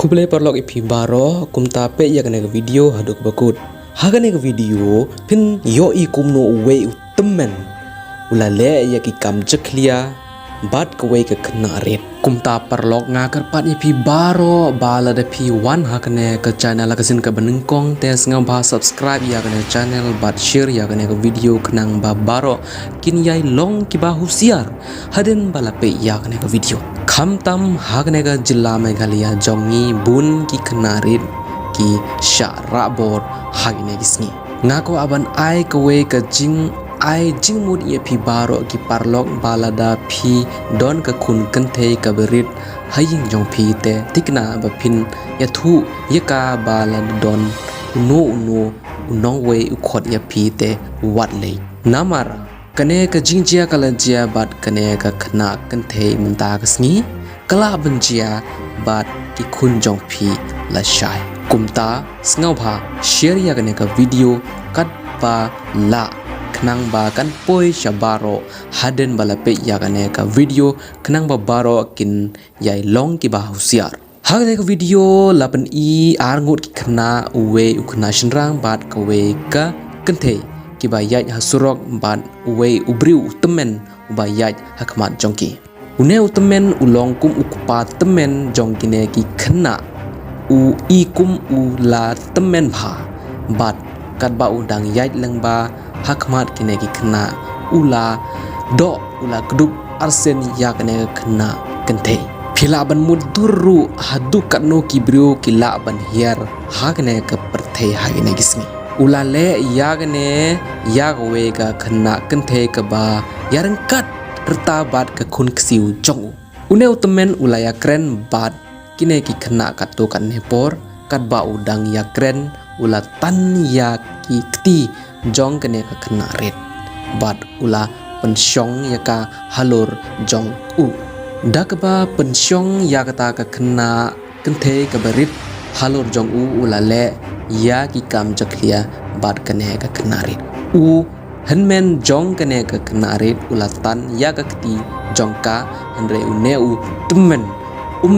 Kuble perlok ipi baro kum tape ya kena video haduk bakut. Hagane video pin yo i kum no we Tymmen. Ulale ya ki kam jeklia bat kwe ke kena red. Kum ta perlok ngakar pat ipi baro bala de pi wan hakane ke channel kasin ke benengkong te Sngap subscribe ya kena channel bat share ya kena video kenang ba baro kin yai long ki ba husiar Hadien bala pe ya kena video. Kham tam hagnega jilla Meghalaya Jongi bun ki kenarit ki syara bor hagne gisni ngako aban ai kwe ka jing mud ye pi baro ki parlok balada phi don ka khun kanthe ka berit haying jong phi te tikna ba Phin ya thu Ïaka balad don uno unong we ukhot ya phi te wat le namara kane ka jingjia kalajia bat kane ka khna kanthe mynta sngi kala banjia bat ki khun jong phi la shai kumta Sngap share ya kane ka video kat ba la khnang ba kan poi shabaro Hadien bala pe ya kane ka video khnang ba baro kin yai long ki ba husiar hagane ka video lapan I arngut ki khna uwe ukhna shinrang bat ka we ka kanthe kiba yaj hasurok ban uwe ubriu Tymmen uba yaj Khmat jongki une Tymmen ulong kum ukupa Tymmen jongkine ki khna u I kum u la Tymmen bha bat katba udang yaj lengba Khmat kine ki khna ula do ula kdup arsen ya kine khna kenthe phila ban mudurru hadu katno ki brio ki la ban hiar hagne ka perthei hagne gisni ulale yagne yagwe ka khna kanthe ka ba yarangkat rta bat ka khun ksiu Jong une Tymmen ulaya kren bat kine ki khna kato kan nepor kat ba udang ya kren ula tan ya ki kti Jong kene ka khna red bat ula pensyong ya ka halur Jong dak ba pensyong ya kata ka khna kanthe ka berit halur Jong ulale ya ki kam jaklia bat kane ka kenarit Hynmen Jong kane ka kenarit ulatan ya ka kti jongka andre uneu Tymmen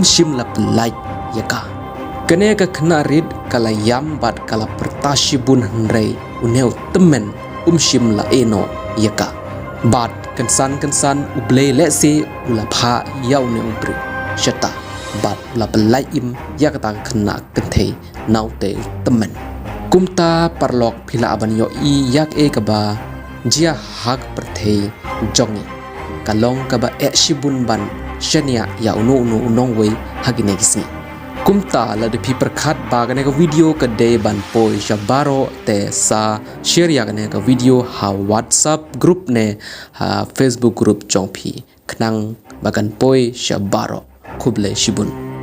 shim la pelai Ïaka kane ka kenarit kala yam bat kala pertashibun andre uneu Tymmen shim la eno Ïaka bat kensan uble lese ula pha ya uneu bri shata bat la pelai im ya kata kena kenthe naute Tymmen kumta parlok phila aban yo I yak e kaba jia hak perthei jongi kalong kaba e shibun ban shania ya unong we hagine gisni kumta la de phi prakhat bagane ka video ka de ban poi shabaro te sa share ya gane ka video ha WhatsApp group ne ha Facebook group jong phi khnang bagan poi shabaro khuble shibun